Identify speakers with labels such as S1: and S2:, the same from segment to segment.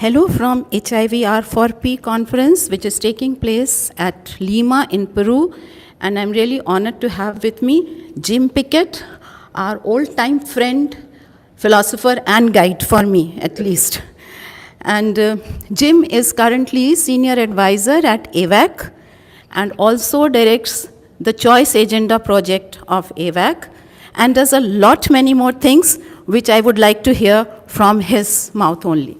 S1: Hello from HIV-R4P conference, which is taking place at Lima in Peru. And I'm really honored to have with me Jim Pickett, our old-time friend, philosopher, and guide for me, at least. And Jim is currently senior advisor at AVAC and also directs the Choice Agenda project of AVAC and does a lot many more things, which I would like to hear from his mouth only.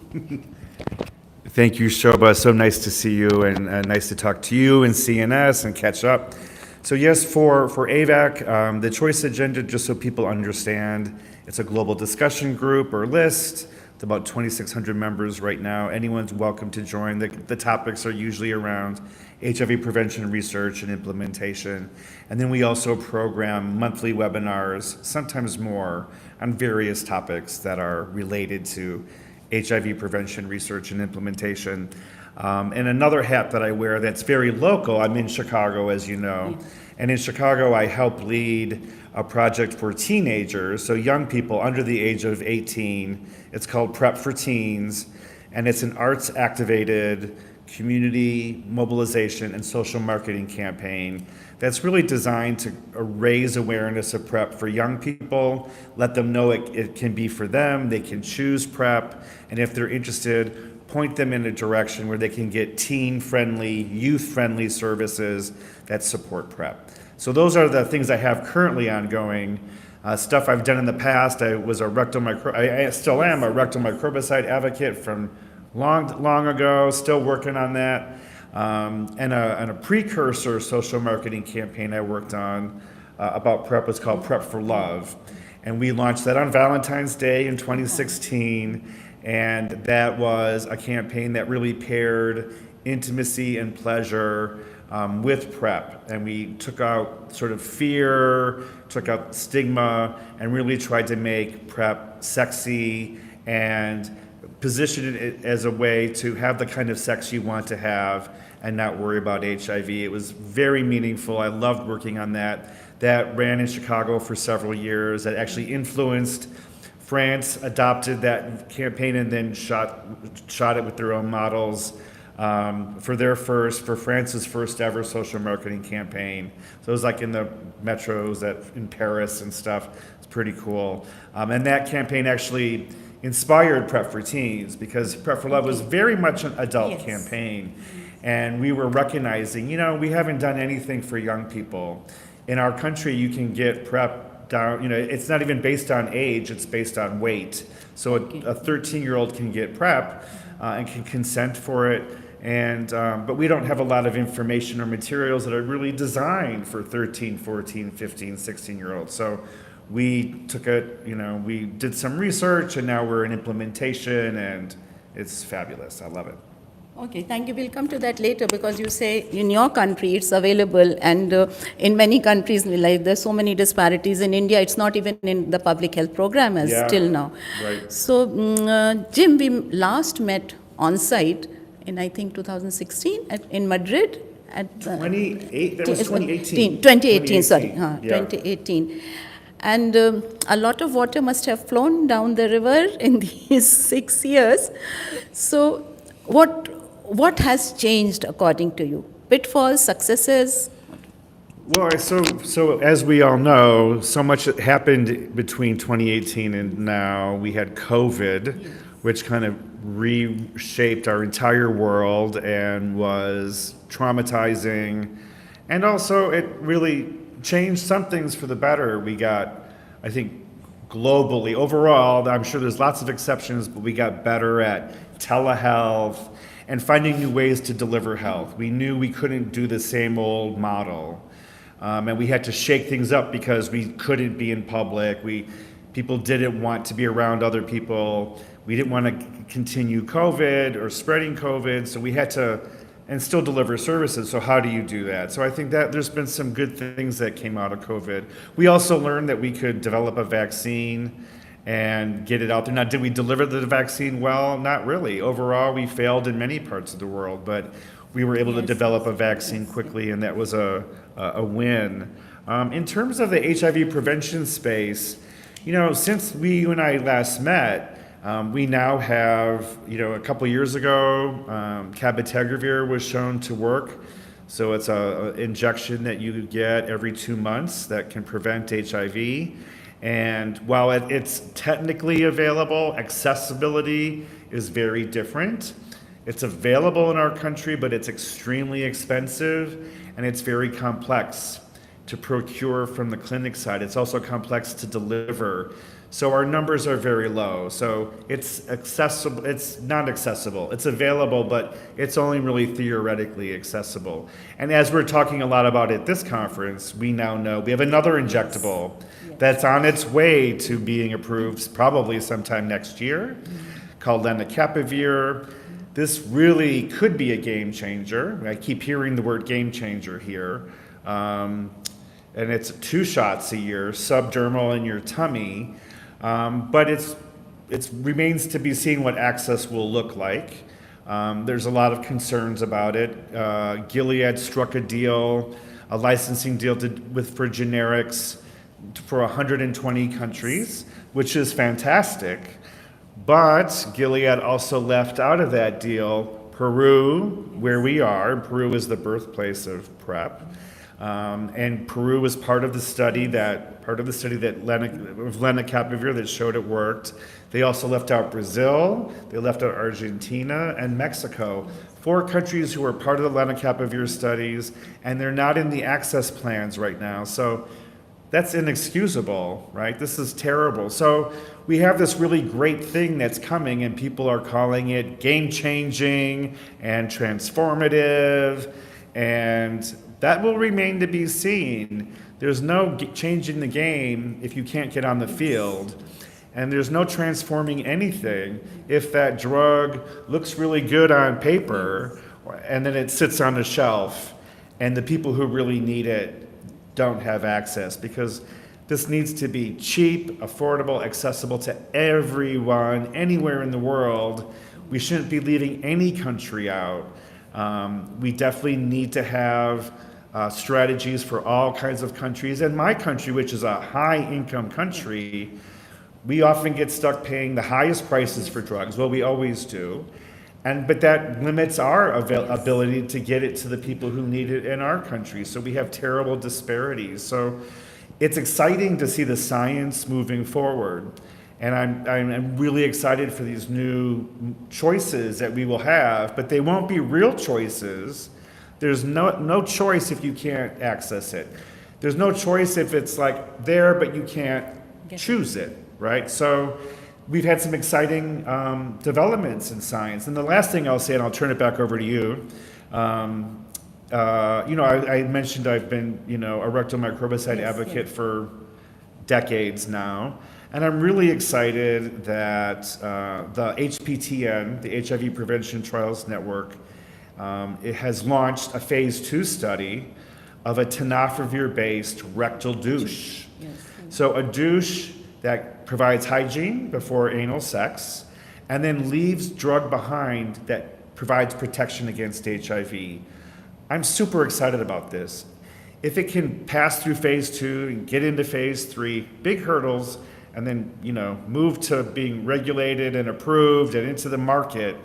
S2: Thank you, Shobha. So nice to see you, and nice to talk to you and CNS and catch up. So yes, for AVAC, the Choice Agenda, just so people understand, it's a global discussion group or list. It's about 2,600 members right now. Anyone's welcome to join. The topics are usually around HIV prevention research and implementation. And then we also program monthly webinars, sometimes more, on various topics that are related to HIV prevention research and implementation. And another hat that I wear that's very local, I'm in Chicago, as you know. And in Chicago, I help lead a project for teenagers, so young people under the age of 18. It's called Prep for Teens, and it's an arts-activated community mobilization and social marketing campaign that's really designed to raise awareness of PrEP for young people, let them know it can be for them, they can choose PrEP, and if they're interested, point them in a direction where they can get teen-friendly, youth-friendly services that support PrEP. So those are the things I have currently ongoing. Stuff I've done in the past. I still am a rectal microbicide advocate from long ago, still working on that. And a precursor social marketing campaign I worked on about PrEP was called Prep for Love. And we launched that on Valentine's Day in 2016. And that was a campaign that really paired intimacy and pleasure with PrEP. And we took out sort of fear, took out stigma, and really tried to make PrEP sexy and position it as a way to have the kind of sex you want to have and not worry about HIV. It was very meaningful. I loved working on that. That ran in Chicago for several years. That actually influenced France, adopted that campaign, and then shot it with their own models for France's first ever social marketing campaign. So it was like in the metros in Paris and stuff. It's pretty cool. And that campaign actually inspired PrEP for Teens, because PrEP for Love was very much an adult campaign. And we were recognizing, we haven't done anything for young people. In our country, you can get PrEP down, it's not even based on age, it's based on weight. So a 13-year-old can get PrEP and can consent for it. And but we don't have a lot of information or materials that are really designed for 13, 14, 15, 16-year-olds. So we took it, we did some research, and now we're in implementation, and it's fabulous. I love it.
S1: Okay, thank you. We'll come to that later, because you say in your country it's available, and in many countries, like there's so many disparities. In India, it's not even in the public health program till now.
S2: Right.
S1: So, Jim, we last met on site in, I think, 2016 in Madrid. At
S2: 2018.
S1: 2018, sorry. 2018. And a lot of water must have flown down the river in these 6 years. So what has changed according to you? Pitfalls, successes?
S2: Well, so as we all know, so much happened between 2018 and now. We had COVID, which kind of reshaped our entire world and was traumatizing. And also it really changed some things for the better. We got, I think, globally, overall, I'm sure there's lots of exceptions, but we got better at telehealth and finding new ways to deliver health. We knew we couldn't do the same old model. And we had to shake things up because we couldn't be in public. People didn't want to be around other people. We didn't want to continue COVID or spreading COVID, so we had to, and still deliver services. So how do you do that? So I think that there's been some good things that came out of COVID. We also learned that we could develop a vaccine and get it out there. Now, did we deliver the vaccine well? Not really. Overall, we failed in many parts of the world, but we were able to develop a vaccine quickly, and that was a win. In terms of the HIV prevention space, since you and I last met, We now have, a couple years ago, cabotegravir was shown to work. So it's an injection that you get every 2 months that can prevent HIV. And while it's technically available, accessibility is very different. It's available in our country, but it's extremely expensive and it's very complex to procure from the clinic side. It's also complex to deliver. So our numbers are very low. So it's accessible, it's not accessible. It's available, but it's only really theoretically accessible. And as we're talking a lot about at this conference, we now know we have another injectable that's on its way to being approved probably sometime next year, called lenacapavir. This really could be a game changer. I keep hearing the word game changer here. And it's 2 shots a year, subdermal in your tummy. But it remains to be seen what access will look like. There's a lot of concerns about it. Gilead struck a licensing deal for generics for 120 countries, which is fantastic. But Gilead also left out of that deal Peru, where we are. Peru is the birthplace of PrEP. And Peru was part of the study that lenacapavir that showed it worked. They also left out Brazil, they left out Argentina and Mexico, 4 countries who were part of the lenacapavir studies, and they're not in the access plans right now. So that's inexcusable, right? This is terrible. So we have this really great thing that's coming, and people are calling it game-changing and transformative, and that will remain to be seen. There's no changing the game if you can't get on the field. And there's no transforming anything if that drug looks really good on paper and then it sits on a shelf and the people who really need it don't have access, because this needs to be cheap, affordable, accessible to everyone, anywhere in the world. We shouldn't be leaving any country out. We definitely need to have strategies for all kinds of countries. And my country, which is a high-income country, we often get stuck paying the highest prices for drugs. Well, we always do. But that limits our ability to get it to the people who need it in our country. So we have terrible disparities. So it's exciting to see the science moving forward. And I'm really excited for these new choices that we will have, but they won't be real choices. There's no choice if you can't access it. There's no choice if it's like there, but you can't choose it, right? So we've had some exciting developments in science. And the last thing I'll say, and I'll turn it back over to you, I mentioned I've been, a rectal microbicide advocate for decades now. And I'm really excited that the HPTN, the HIV Prevention Trials Network, it has launched a phase 2 study of a tenofovir-based rectal douche. So a douche that provides hygiene before anal sex and then leaves drug behind that provides protection against HIV. I'm super excited about this. If it can pass through phase 2 and get into phase 3, big hurdles, and then move to being regulated and approved and into the market,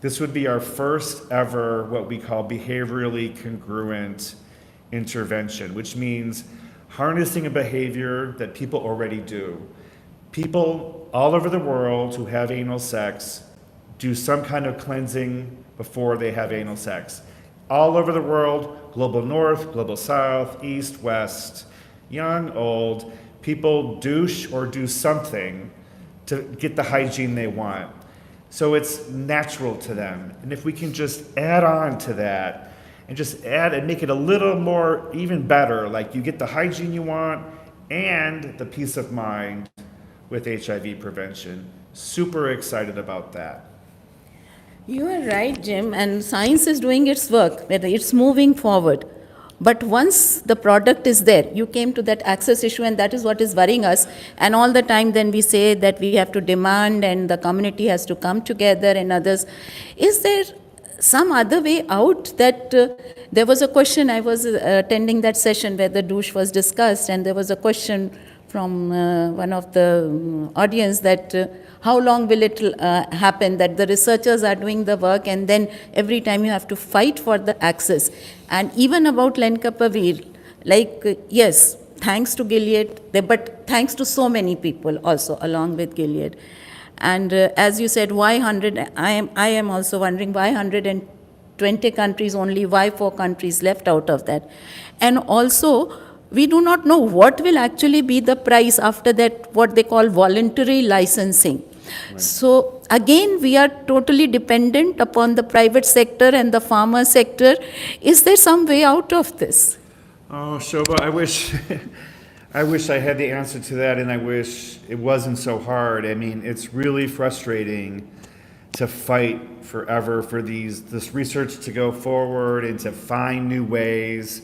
S2: this would be our first ever what we call behaviorally congruent intervention, which means harnessing a behavior that people already do. People all over the world who have anal sex do some kind of cleansing before they have anal sex. All over the world, global north, global south, east, west, young, old, people douche or do something to get the hygiene they want. So it's natural to them. And if we can just add on to that and just add and make it a little more even better, like you get the hygiene you want and the peace of mind with HIV prevention. Super excited about that.
S1: You are right, Jim, and science is doing its work, that it's moving forward. But once the product is there, you came to that access issue, and that is what is worrying us. And all the time then we say that we have to demand and the community has to come together and others. Is there some other way out? That there was a question, I was attending that session where the douche was discussed, and there was a question from one of the audience that how long will it happen that the researchers are doing the work and then every time you have to fight for the access. And even about Lenacapavir, yes, thanks to Gilead, but thanks to so many people also along with Gilead. And as you said, why 100? I am also wondering why 120 countries only, why 4 countries left out of that? And also, we do not know what will actually be the price after that, what they call voluntary licensing. Right. So again, we are totally dependent upon the private sector and the pharma sector. Is there some way out of this?
S2: Oh, Shobha, I wish I wish I had the answer to that, and I wish it wasn't so hard. I mean, it's really frustrating to fight forever for this research to go forward and to find new ways,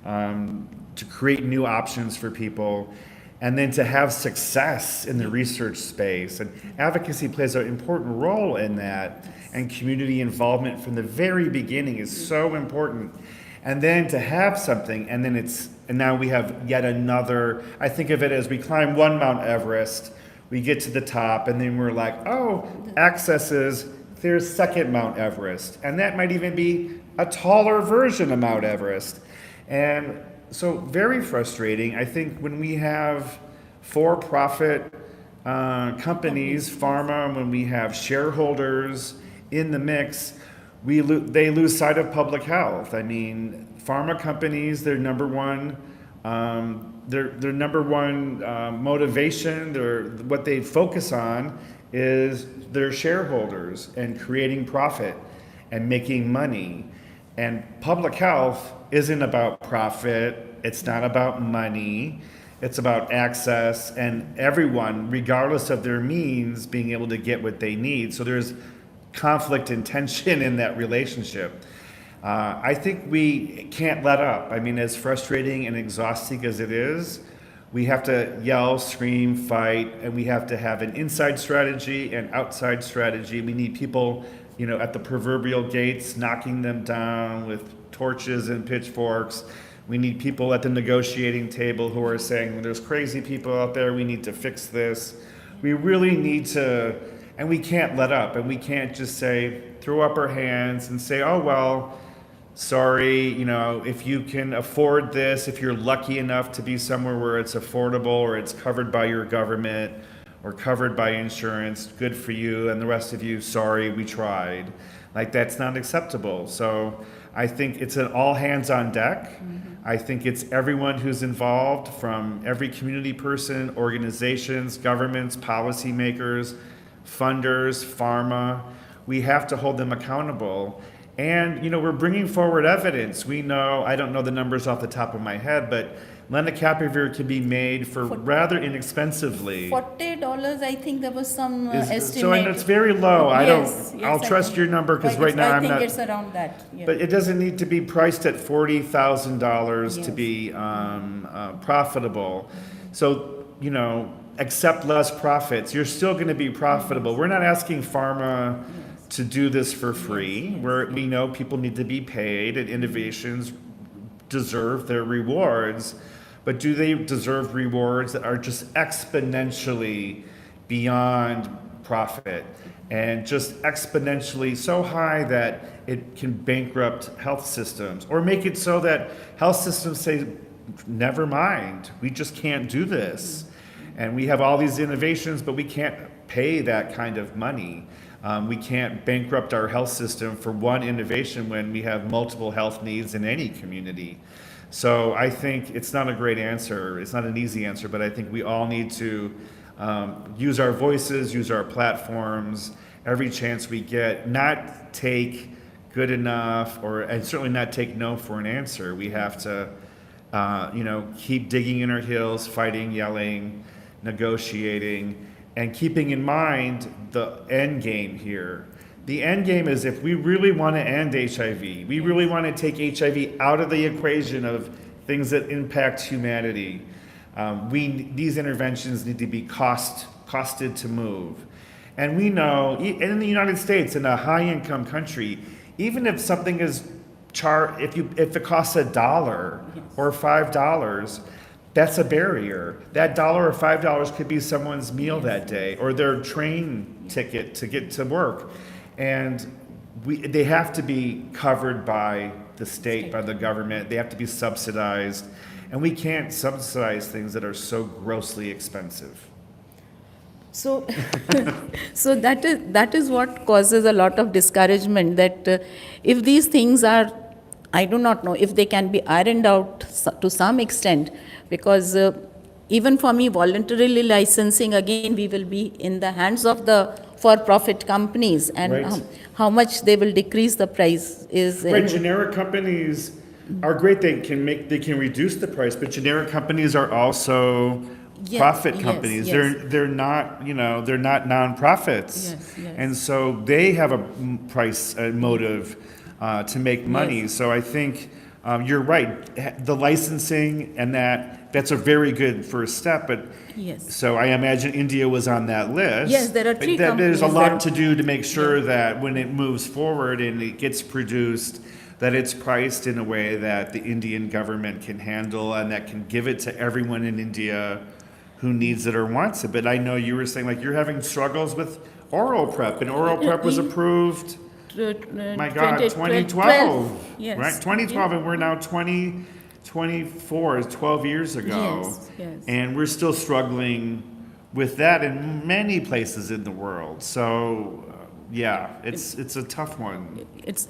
S2: to create new options for people, and then to have success in the research space. And advocacy plays an important role in that, and community involvement from the very beginning is so important. And then to have something, and now we have yet another. I think of it as we climb one Mount Everest, we get to the top, and then we're like, oh, there's second Mount Everest. And that might even be a taller version of Mount Everest. And so very frustrating. I think when we have for-profit companies, pharma, when we have shareholders in the mix, they lose sight of public health. I mean, pharma companies, their number one motivation, what they focus on is their shareholders and creating profit and making money. And public health isn't about profit. It's not about money. It's about access and everyone, regardless of their means, being able to get what they need. So there's conflict and tension in that relationship. I think we can't let up. I mean, as frustrating and exhausting as it is, we have to yell, scream, fight, and we have to have an inside strategy and outside strategy. We need people, at the proverbial gates, knocking them down with torches and pitchforks. We need people at the negotiating table who are saying, there's crazy people out there, we need to fix this. We really need to, and we can't let up, and we can't just throw up our hands and say, oh, well, sorry, if you can afford this, if you're lucky enough to be somewhere where it's affordable or it's covered by your government or covered by insurance, good for you, and the rest of you, sorry, we tried. That's not acceptable. So I think it's an all hands on deck. Mm-hmm. I think it's everyone who's involved, from every community person, organizations, governments, policymakers, funders, pharma. We have to hold them accountable. And, we're bringing forward evidence. We know, I don't know the numbers off the top of my head, but lenacapavir can be made for rather inexpensively.
S1: $40, I think there was some estimate.
S2: So it's very low. I'll trust your number because right now I'm not.
S1: I think it's around that. Yeah.
S2: But it doesn't need to be priced at $40,000 to be profitable. So, accept less profits. You're still going to be profitable. We're not asking pharma to do this for free. We know people need to be paid, and innovations deserve their rewards. But do they deserve rewards that are just exponentially beyond profit and just exponentially so high that it can bankrupt health systems, or make it so that health systems say, never mind, we just can't do this. And we have all these innovations, but we can't pay that kind of money. We can't bankrupt our health system for one innovation when we have multiple health needs in any community. So I think it's not a great answer. It's not an easy answer, but I think we all need to use our voices, use our platforms, every chance we get, not take good enough, and certainly not take no for an answer. We have to, keep digging in our heels, fighting, yelling, negotiating, and keeping in mind the end game here. The end game is, if we really want to end HIV, we really want to take HIV out of the equation of things that impact humanity, these interventions need to be costed to move. And we know, in the United States, in a high-income country, even if something is if it costs $1 or $5, that's a barrier. That $1 or $5 could be someone's meal that day, or their train ticket to get to work. And they have to be covered by the state, by the government. They have to be subsidized. And we can't subsidize things that are so grossly expensive.
S1: So, so that is what causes a lot of discouragement, that if these things are, I do not know if they can be ironed out to some extent, because even for me, voluntarily licensing, again, we will be in the hands of the for-profit companies, and
S2: Right.
S1: How much they will decrease the price is...
S2: Right, generic companies are great. They can reduce the price, but generic companies are also profit companies.
S1: Yes.
S2: They're not, they're not nonprofits.
S1: Yes.
S2: And so they have a price motive to make money.
S1: Yes.
S2: So I think you're right. The licensing and that's a very good first step. But
S1: Yes.
S2: so I imagine India was on that list.
S1: Yes, there are
S2: But
S1: three
S2: there's a
S1: companies
S2: lot
S1: that-
S2: to do to make sure that when it moves forward and it gets produced, that it's priced in a way that the Indian government can handle and that can give it to everyone in India who needs it or wants it. But I know you were saying, like, you're having struggles with oral prep, and oral prep was approved, my God, 2012,
S1: Yes.
S2: right? 2012, and we're now 2024, 12 years ago.
S1: Yes.
S2: And we're still struggling with that in many places in the world. So, yeah, it's a tough one.
S1: It's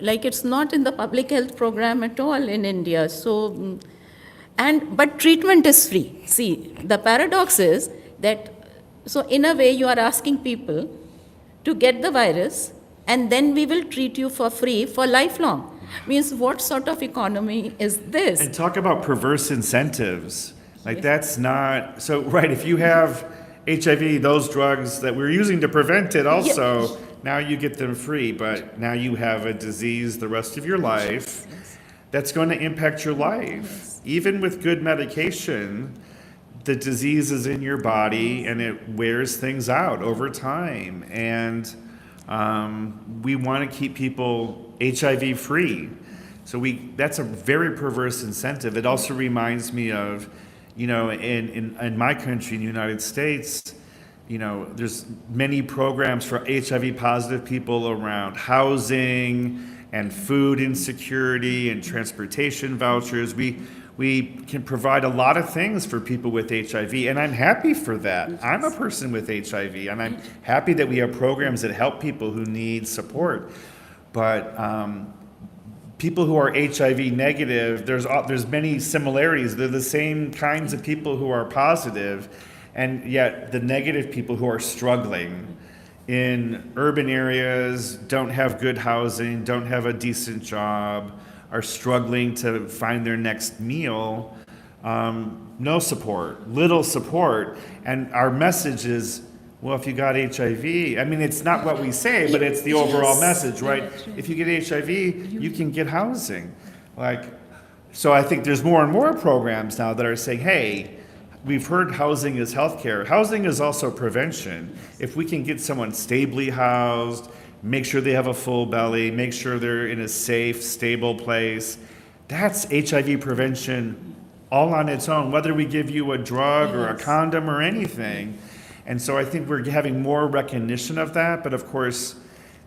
S1: like it's not in the public health program at all in India. So, but treatment is free. See, the paradox is that, so in a way you are asking people to get the virus and then we will treat you for free for lifelong. Means what sort of economy is this?
S2: And talk about perverse incentives. Like that's not, so right, if you have HIV, those drugs that we're using to prevent it also, now you get them free, but now you have a disease the rest of your life that's going to impact your life. Even with good medication, the disease is in your body and it wears things out over time. And we want to keep people HIV free. So that's a very perverse incentive. It also reminds me of, in my country, in the United States, there's many programs for HIV positive people around housing and food insecurity and transportation vouchers. We can provide a lot of things for people with HIV, and I'm happy for that. I'm a person with HIV, and I'm happy that we have programs that help people who need support. But people who are HIV negative, there's many similarities. They're the same kinds of people who are positive, and yet the negative people who are struggling in urban areas, don't have good housing, don't have a decent job, are struggling to find their next meal, no support, little support. And our message is, well, if you got HIV, I mean, it's not what we say, but it's the overall message, right? If you get HIV, you can get housing. So I think there's more and more programs now that are saying, hey, we've heard housing is healthcare. Housing is also prevention. If we can get someone stably housed, make sure they have a full belly, make sure they're in a safe, stable place, that's HIV prevention all on its own, whether we give you a drug or a condom or anything. And so I think we're having more recognition of that, but of course,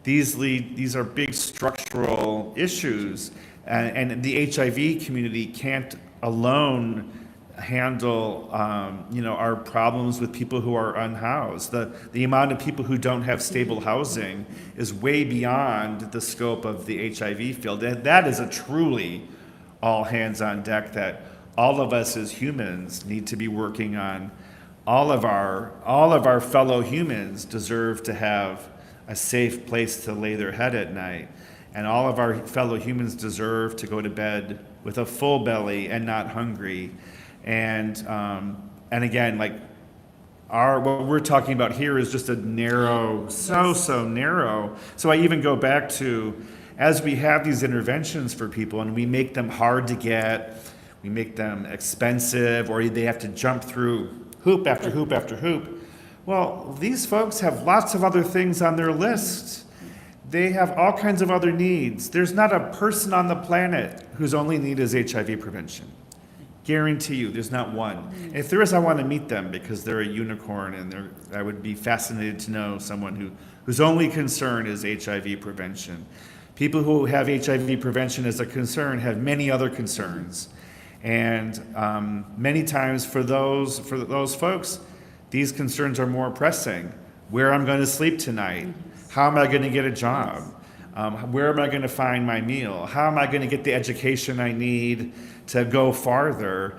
S2: these are big structural issues, and the HIV community can't alone handle our problems with people who are unhoused. The amount of people who don't have stable housing is way beyond the scope of the HIV field. And that is a truly all hands on deck that all of us as humans need to be working on. All of our fellow humans deserve to have a safe place to lay their head at night. And all of our fellow humans deserve to go to bed with a full belly and not hungry. And again, what we're talking about here is just a narrow, so narrow. So I even go back to, as we have these interventions for people and we make them hard to get, we make them expensive, or they have to jump through hoop after hoop after hoop. Well, these folks have lots of other things on their list. They have all kinds of other needs. There's not a person on the planet whose only need is HIV prevention. Guarantee you, there's not one. If there is, I want to meet them because they're a unicorn, and I would be fascinated to know someone whose only concern is HIV prevention. People who have HIV prevention as a concern have many other concerns, and many times for those folks, these concerns are more pressing. Where I'm going to sleep tonight? How am I going to get a job? Where am I going to find my meal? How am I going to get the education I need to go farther?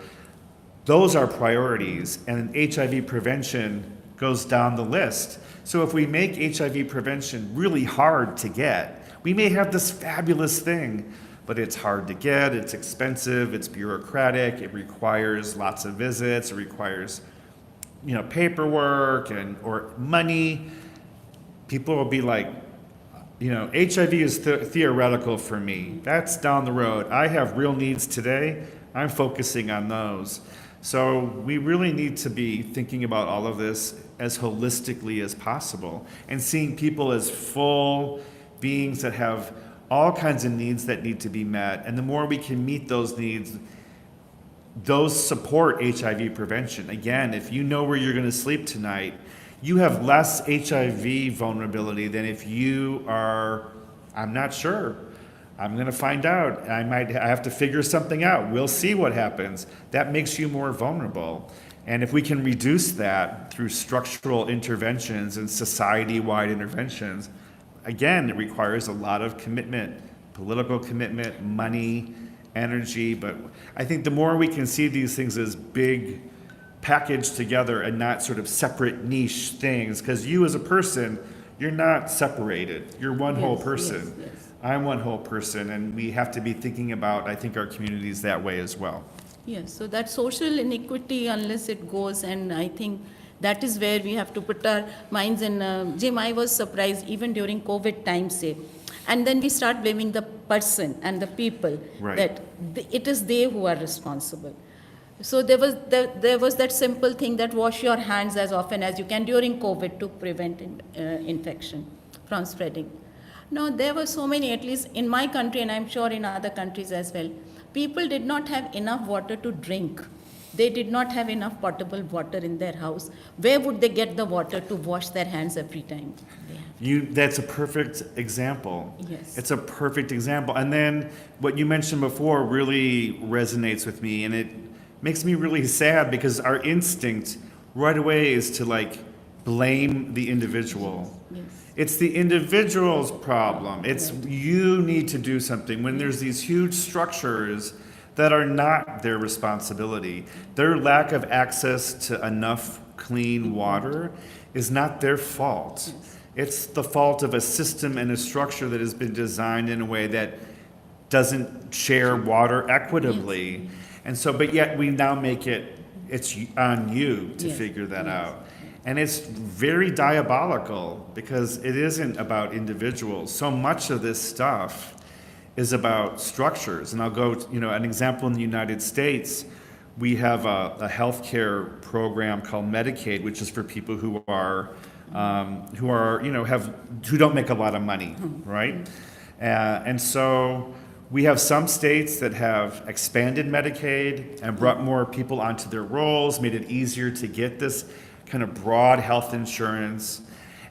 S2: Those are priorities, and HIV prevention goes down the list. So if we make HIV prevention really hard to get, we may have this fabulous thing, but it's hard to get, it's expensive, it's bureaucratic, it requires lots of visits, it requires paperwork or money. People will be like, HIV is theoretical for me. That's down the road. I have real needs today. I'm focusing on those. So we really need to be thinking about all of this as holistically as possible and seeing people as full beings that have all kinds of needs that need to be met. And the more we can meet those needs, those support HIV prevention. Again, if you know where you're going to sleep tonight, you have less HIV vulnerability than if you are, I'm not sure. I'm going to find out. I have to figure something out. We'll see what happens. That makes you more vulnerable. And if we can reduce that through structural interventions and society-wide interventions, again, it requires a lot of commitment, political commitment, money, energy. But I think the more we can see these things as big packaged together and not sort of separate niche things, because you as a person, you're not separated. You're one whole person.
S1: Yes.
S2: I'm one whole person, and we have to be thinking about, I think, our communities that way as well.
S1: Yes, so that social inequity, unless it goes, and I think that is where we have to put our minds in. Jim, I was surprised even during COVID time, say, and then we start blaming the person and the people,
S2: Right.
S1: that it is they who are responsible. So there was that simple thing that wash your hands as often as you can during COVID to prevent infection from spreading. Now, there were so many, at least in my country, and I'm sure in other countries as well, people did not have enough water to drink. They did not have enough potable water in their house. Where would they get the water to wash their hands every time?
S2: That's a perfect example.
S1: Yes.
S2: It's a perfect example. And then what you mentioned before really resonates with me, and it makes me really sad because our instinct right away is to blame the individual.
S1: Yes.
S2: It's the individual's problem. It's you need to do something when there's these huge structures that are not their responsibility. Their lack of access to enough clean water is not their fault. It's the fault of a system and a structure that has been designed in a way that doesn't share water equitably. And so, but yet we now make it's on you to figure that out. And it's very diabolical because it isn't about individuals. So much of this stuff is about structures. And I'll go, an example in the United States, we have a healthcare program called Medicaid, which is for people who don't make a lot of money, right? And so we have some states that have expanded Medicaid and brought more people onto their rolls, made it easier to get this kind of broad health insurance.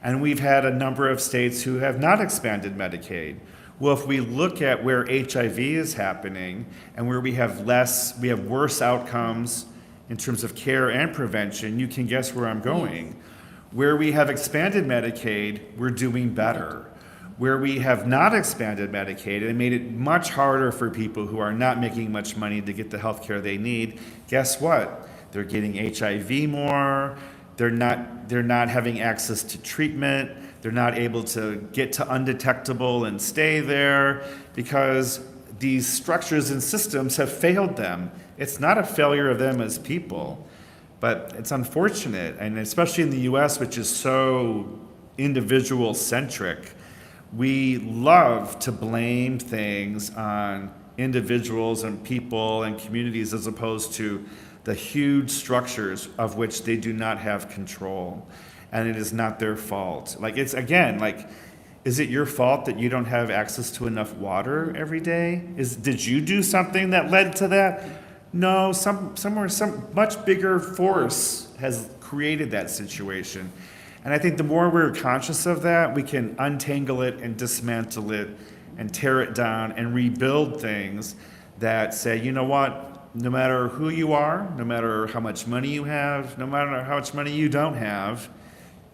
S2: And we've had a number of states who have not expanded Medicaid. Well, if we look at where HIV is happening and where we have worse outcomes in terms of care and prevention, you can guess where I'm going. Where we have expanded Medicaid, we're doing better. Where we have not expanded Medicaid and made it much harder for people who are not making much money to get the health care they need, guess what? They're getting HIV more. They're not having access to treatment. They're not able to get to undetectable and stay there because these structures and systems have failed them. It's not a failure of them as people, but it's unfortunate, and especially in the US, which is so individual-centric, we love to blame things on individuals and people and communities as opposed to the huge structures of which they do not have control. And it is not their fault. Is it your fault that you don't have access to enough water every day? Did you do something that led to that? No, somewhere, some much bigger force has created that situation. And I think the more we're conscious of that, we can untangle it and dismantle it and tear it down and rebuild things that say, you know what, no matter who you are, no matter how much money you have, no matter how much money you don't have,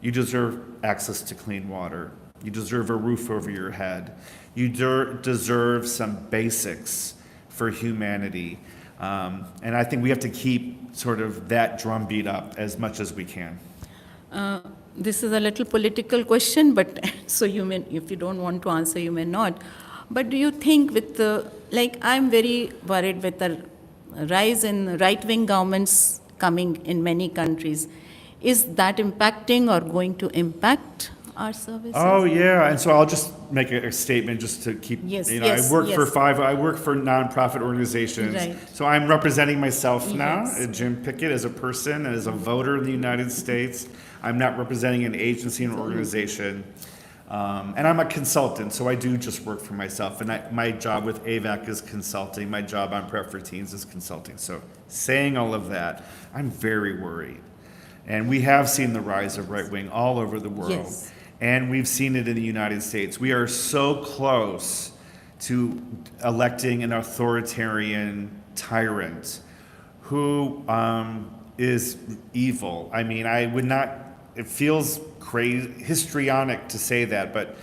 S2: you deserve access to clean water. You deserve a roof over your head. You deserve some basics for humanity. And I think we have to keep sort of that drumbeat up as much as we can.
S1: This is a little political question, but so you may, if you don't want to answer, you may not. But do you think with the, like, I'm very worried with the rise in right-wing governments coming in many countries. Is that impacting or going to impact our services?
S2: Oh yeah, and so I'll just make a statement just to keep.
S1: Yes,
S2: you know,
S1: yes,
S2: I work
S1: yes.
S2: I work for nonprofit organizations.
S1: Right.
S2: So I'm representing myself now,
S1: Yes.
S2: Jim Pickett, as a person and as a voter in the United States. I'm not representing an agency and organization. And I'm a consultant, so I do just work for myself. And my job with AVAC is consulting. My job on Prep for Teens is consulting. So saying all of that, I'm very worried. And we have seen the rise of right wing all over the world.
S1: Yes.
S2: And we've seen it in the United States. We are so close to electing an authoritarian tyrant who is evil. I mean, I would not, it feels crazy, histrionic to say that, but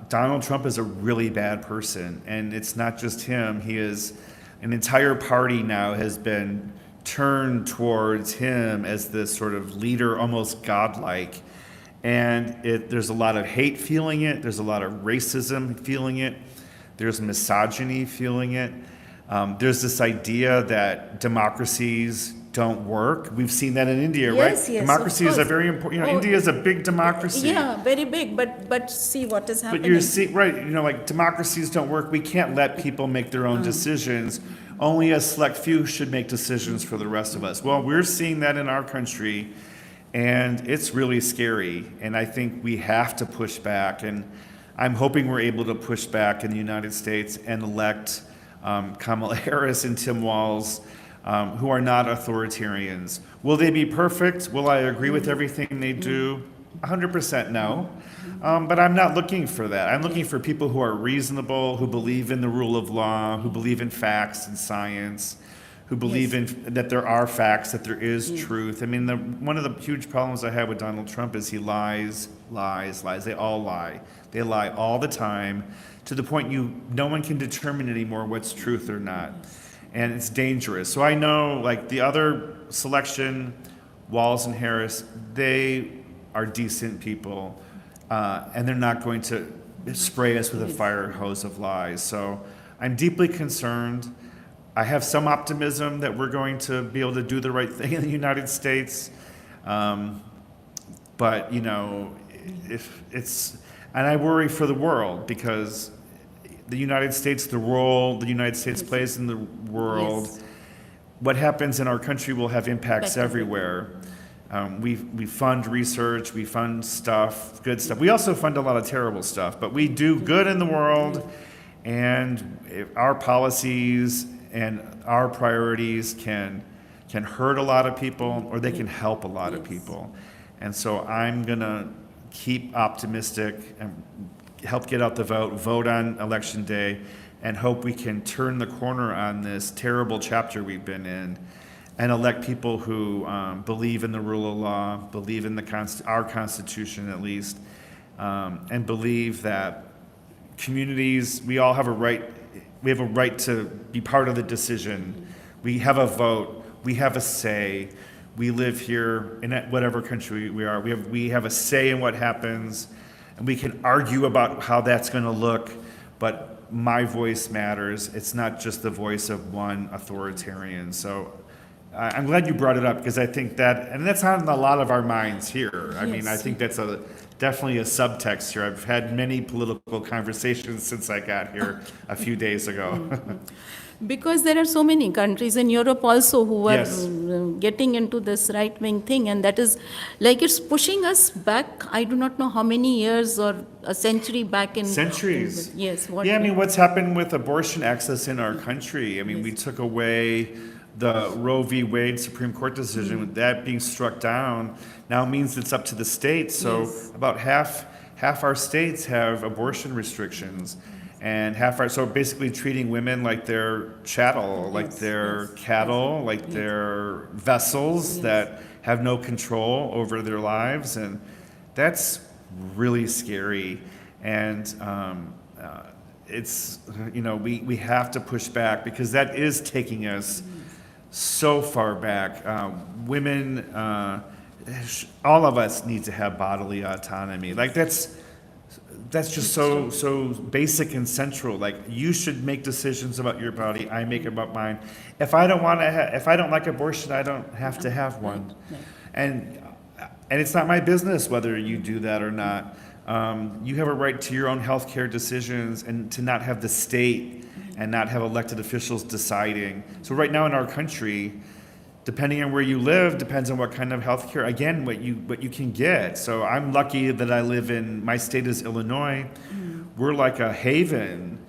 S2: Donald Trump is a really bad person. And it's not just him. He is, an entire party now has been turned towards him as this sort of leader, almost godlike. And there's a lot of hate feeling it. There's a lot of racism feeling it. There's misogyny feeling it. There's this idea that democracies don't work. We've seen that in India,
S1: Yes,
S2: right?
S1: yes,
S2: Democracy
S1: of
S2: is a
S1: course.
S2: very important, you know,
S1: Oh,
S2: India is a big democracy.
S1: Yeah, very big, but see what is happening.
S2: But you're seeing, right, you know, like democracies don't work. We can't let people make their own decisions. Only a select few should make decisions for the rest of us. Well, we're seeing that in our country, and it's really scary. And I think we have to push back. And I'm hoping we're able to push back in the United States and elect Kamala Harris and Tim Walz, who are not authoritarians. Will they be perfect? Will I agree with everything they do? 100% no. But I'm not looking for that. I'm looking for people who are reasonable, who believe in the rule of law, who believe in facts and science, who believe in that there are facts, that there is truth. I mean, one of the huge problems I have with Donald Trump is he lies. They all lie. They lie all the time, to the point no one can determine anymore what's truth or not. And it's dangerous. So I know, like the other selection, Walz and Harris, they are decent people, and they're not going to spray us with a fire hose of lies. So I'm deeply concerned. I have some optimism that we're going to be able to do the right thing in the United States. But, you know, and I worry for the world, because the United States, the role the United States plays in the world, what happens in our country will have impacts everywhere. We fund research, we fund stuff, good stuff. We also fund a lot of terrible stuff, but we do good in the world, and our policies and our priorities can hurt a lot of people, or they can help a lot of people. And so I'm gonna keep optimistic and help get out the vote on Election Day, and hope we can turn the corner on this terrible chapter we've been in, and elect people who believe in the rule of law, believe in our Constitution at least, and believe that communities, we all have a right, we have a right to be part of the decision. We have a vote, we have a say. We live here in whatever country we are. We have a say in what happens, and we can argue about how that's going to look, but my voice matters. It's not just the voice of one authoritarian. So I'm glad you brought it up, because I think that, and that's on a lot of our minds here. I mean, I think that's definitely a subtext here. I've had many political conversations since I got here a few days ago.
S1: Because there are so many countries in Europe also who are
S2: Yes.
S1: getting into this right-wing thing, and that is like it's pushing us back. I do not know how many years or a century back in
S2: Centuries.
S1: yes. What
S2: Yeah, I mean, what's happened with abortion access in our country? I mean, we
S1: Yes.
S2: took away the Roe v. Wade Supreme Court decision, with that being struck down now means it's up to the states. So
S1: Yes.
S2: about half our states have abortion restrictions. And so basically treating women like they're chattel, like
S1: Yes,
S2: they're
S1: yes,
S2: cattle, like they're vessels that have no control over their lives. And that's really scary. And it's, we have to push back because that is taking us so far back. Women, all of us need to have bodily autonomy. Like that's just so basic and central. Like you should make decisions about your body. I make about mine. If I don't like abortion, I don't have to have one. And it's not my business whether you do that or not. You have a right to your own health care decisions and to not have the state and not have elected officials deciding. So right now in our country, depending on where you live, depends on what kind of health care, again, what you can get. So I'm lucky that I live my state is Illinois. We're like a haven.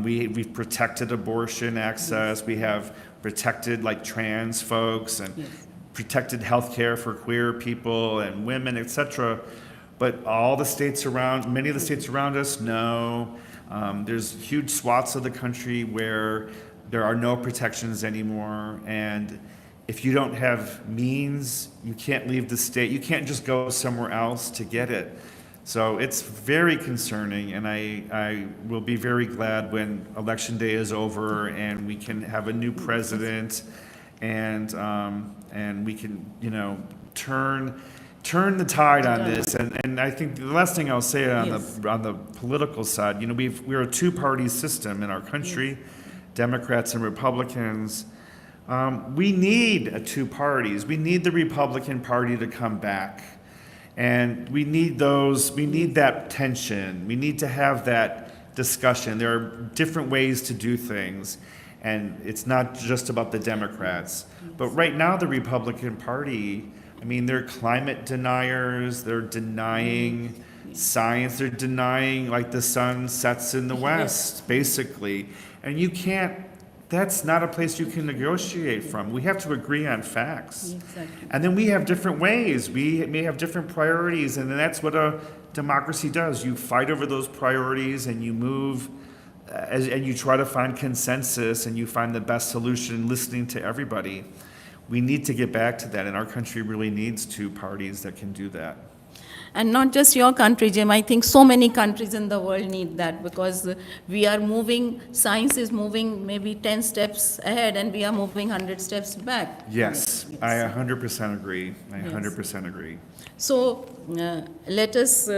S2: We've protected abortion access. We have protected like trans folks and protected health care for queer people and women, etc. But many of the states around us, no. There's huge swaths of the country where there are no protections anymore. And if you don't have means, you can't leave the state. You can't just go somewhere else to get it. So it's very concerning, and I will be very glad when Election Day is over and we can have a new president, and we can turn the tide on this. And I think the last thing I'll say on the political side, we're a two-party system in our country, Democrats and Republicans. We need two parties. We need the Republican Party to come back. And we need that tension. We need to have that discussion. There are different ways to do things. And it's not just about the Democrats. But right now, the Republican Party, they're climate deniers. They're denying science. They're denying, like, the sun sets in the west, basically. And that's not a place you can negotiate from. We have to agree on facts.
S1: Exactly.
S2: And then we have different ways. We may have different priorities, and that's what a democracy does. You fight over those priorities, and you move, and you try to find consensus, and you find the best solution listening to everybody. We need to get back to that, and our country really needs two parties that can do that.
S1: And not just your country, Jim. I think so many countries in the world need that because we are moving, science is moving maybe 10 steps ahead and we are moving 100 steps back.
S2: Yes. I 100% agree. I 100% agree.
S1: So let us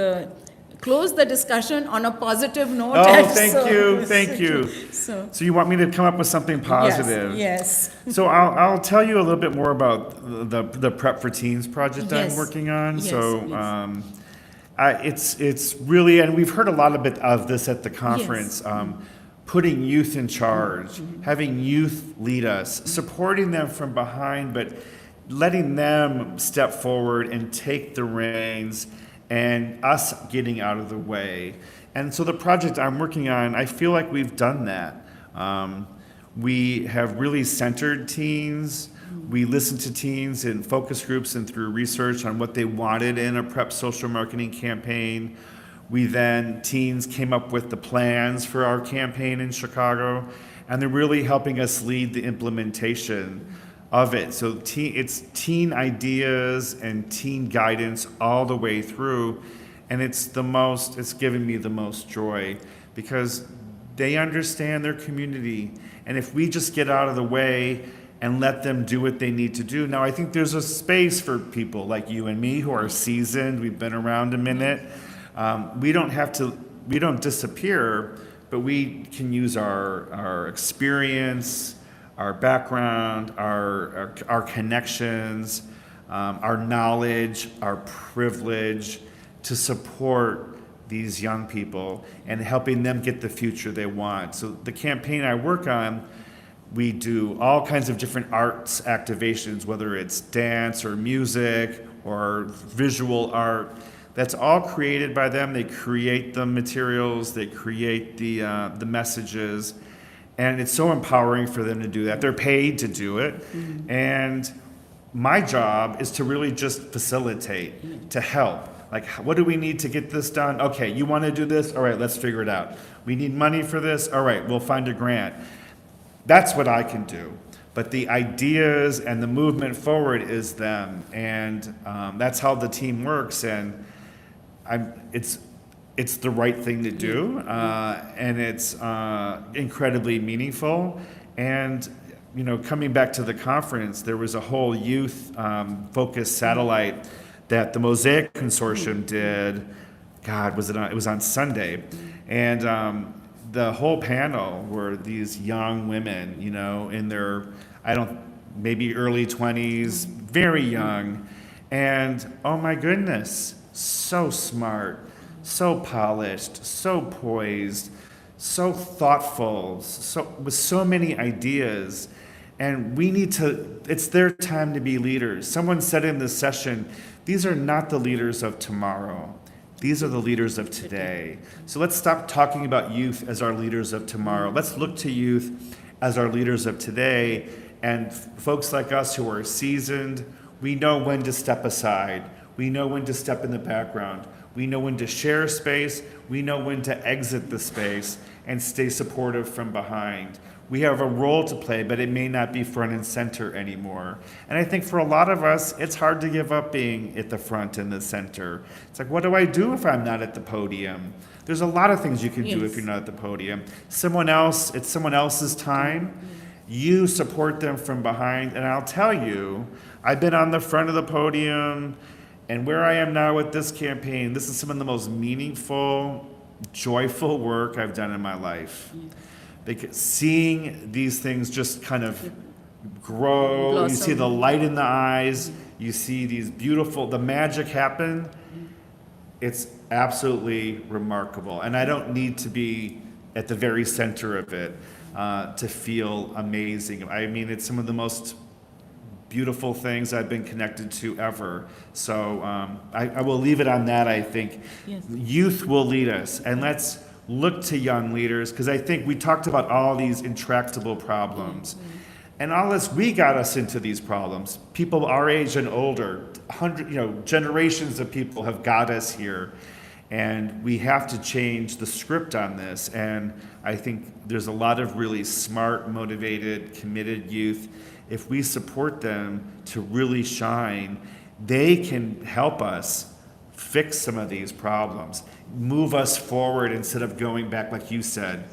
S1: close the discussion on a positive note.
S2: Oh, thank you.
S1: So
S2: you want me to come up with something positive?
S1: Yes.
S2: So I'll tell you a little bit more about the Prep for Teens project I'm
S1: Yes.
S2: working on.
S1: Yes,
S2: So it's really, and we've heard a lot of this at the conference, putting youth in charge, having youth lead us, supporting them from behind, but letting them step forward and take the reins and us getting out of the way. And so the project I'm working on, I feel like we've done that. We have really centered teens. We listened to teens in focus groups and through research on what they wanted in a PrEP social marketing campaign. Teens came up with the plans for our campaign in Chicago, and they're really helping us lead the implementation of it. So it's teen ideas and teen guidance all the way through, and it's given me the most joy because they understand their community, and if we just get out of the way and let them do what they need to do. Now, I think there's a space for people like you and me who are seasoned, we've been around a minute. We don't disappear, but we can use our experience, our background, our connections, our knowledge, our privilege to support these young people and helping them get the future they want. So the campaign I work on, we do all kinds of different arts activations, whether it's dance or music or visual art. That's all created by them. They create the materials, they create the messages, and it's so empowering for them to do that. They're paid to do it, and my job is to really just facilitate, to help. Like, what do we need to get this done? Okay, you want to do this? All right, let's figure it out. We need money for this? All right, we'll find a grant. That's what I can do. But the ideas and the movement forward is them, and that's how the team works. And it's the right thing to do, and it's incredibly meaningful. And coming back to the conference, there was a whole youth focused satellite that the Mosaic Consortium did. God, it was on Sunday, and the whole panel were these young women, in their maybe early 20s, very young, and oh my goodness, so smart, so polished, so poised, so thoughtful, with so many ideas. And it's their time to be leaders. Someone said in this session, these are not the leaders of tomorrow. These are the leaders of today. So let's stop talking about youth as our leaders of tomorrow. Let's look to youth as our leaders of today. And folks like us who are seasoned, we know when to step aside. We know when to step in the background. We know when to share space. We know when to exit the space and stay supportive from behind. We have a role to play, but it may not be front and center anymore. And I think for a lot of us, it's hard to give up being at the front and the center. It's like, what do I do if I'm not at the podium? There's a lot of things you can do if you're not at the podium. It's someone else's time. You support them from behind. And I'll tell you, I've been on the front of the podium, and where I am now with this campaign, this is some of the most meaningful, joyful work I've done in my life. Seeing these things just kind of grow,
S1: Blossom.
S2: You see the light in the eyes, you see the magic happen. It's absolutely remarkable. And I don't need to be at the very center of it to feel amazing. I mean, it's some of the most beautiful things I've been connected to ever. So I will leave it on that, I think.
S1: Yes.
S2: Youth will lead us, and let's look to young leaders, because I think we talked about all these intractable problems. And all this, we got us into these problems. People our age and older, generations of people have got us here. And we have to change the script on this. And I think there's a lot of really smart, motivated, committed youth. If we support them to really shine, they can help us fix some of these problems, move us forward instead of going back, like you said,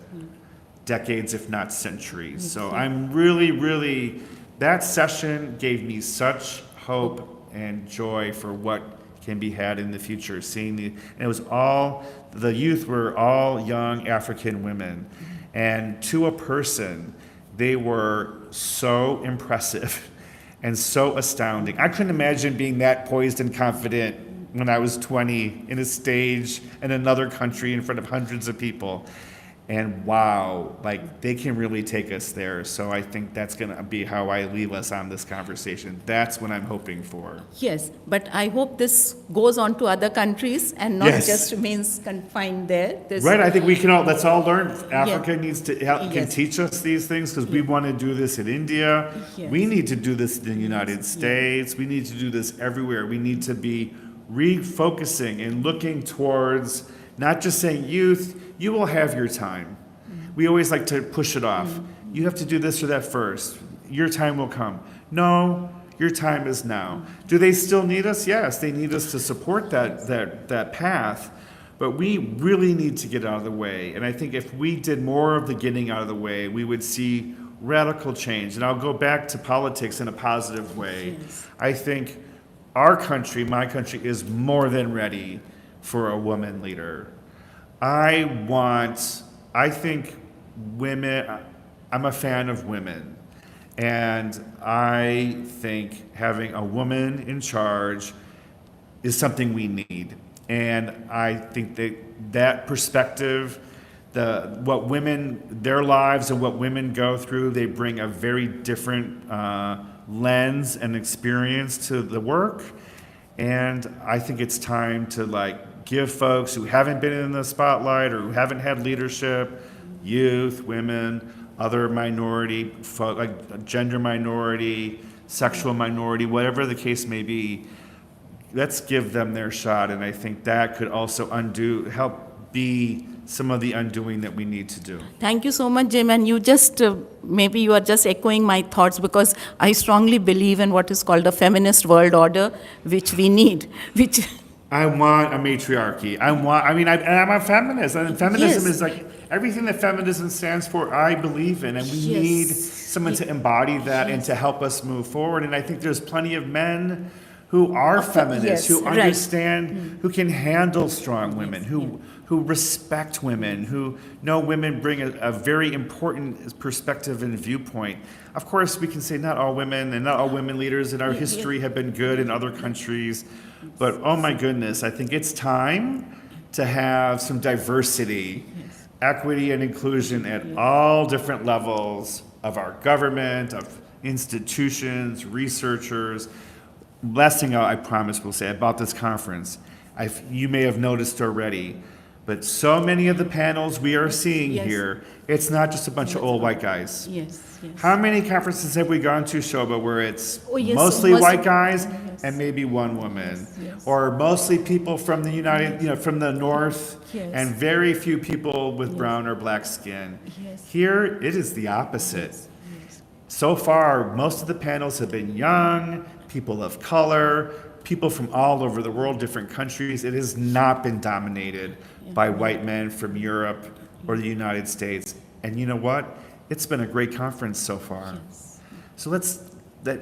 S2: decades, if not centuries. So I'm really, that session gave me such hope and joy for what can be had in the future. And it was the youth were all young African women. And to a person, they were so impressive and so astounding. I couldn't imagine being that poised and confident when I was 20 in a stage in another country in front of hundreds of people. And wow, they can really take us there. So I think that's going to be how I leave us on this conversation. That's what I'm hoping for.
S1: Yes, but I hope this goes on to other countries and not just remains confined there.
S2: Right, I think let's all learn. Africa needs to can teach us these things, because we want to do this in India.
S1: Yes.
S2: We need to do this in the United States. We need to do this everywhere. We need to be refocusing and looking towards not just saying, youth, you will have your time. We always like to push it off. You have to do this or that first. Your time will come. No, your time is now. Do they still need us? Yes, they need us to support that path. But we really need to get out of the way. And I think if we did more of the getting out of the way, we would see radical change. And I'll go back to politics in a positive way.
S1: Yes.
S2: I think our country, my country, is more than ready for a woman leader. I think women, I'm a fan of women. And I think having a woman in charge is something we need. And I think that that perspective, what women, their lives and what women go through, they bring a very different lens and experience to the work. And I think it's time to give folks who haven't been in the spotlight or who haven't had leadership, youth, women, other minority, gender minority, sexual minority, whatever the case may be, let's give them their shot. And I think that could also help be some of the undoing that we need to do.
S1: Thank you so much, Jim. And you just, maybe you are just echoing my thoughts, because I strongly believe in what is called a feminist world order, which we need, which...
S2: I want a matriarchy. I'm a feminist. And feminism is everything that feminism stands for, I believe in. And we need someone to embody that and to help us move forward. And I think there's plenty of men who are feminists, who understand, who can handle strong women, who respect women, who know women bring a very important perspective and viewpoint. Of course, we can say not all women and not all women leaders in our history have been good in other countries, but oh my goodness, I think it's time to have some diversity, equity, and inclusion at all different levels of our government, of institutions, researchers. Last thing I promise we'll say about this conference, you may have noticed already, but so many of the panels we are seeing here, it's not just a bunch of old white guys. How many conferences have we gone to, Shobha, where it's mostly white guys and maybe one woman, or mostly people from the from the north, and very few people with brown or black skin? Here, it is the opposite. So far, most of the panels have been young, people of color, people from all over the world, different countries. It has not been dominated by white men from Europe or the United States. And you know what? It's been a great conference so far. So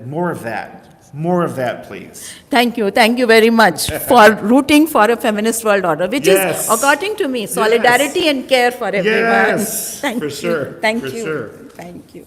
S2: more of that, please.
S1: Thank you very much for rooting for a feminist world order, which is, according to me, solidarity and care for everyone.
S2: Yes,
S1: Thank
S2: for
S1: you.
S2: sure.
S1: Thank
S2: for
S1: you.
S2: Sure.
S1: Thank you.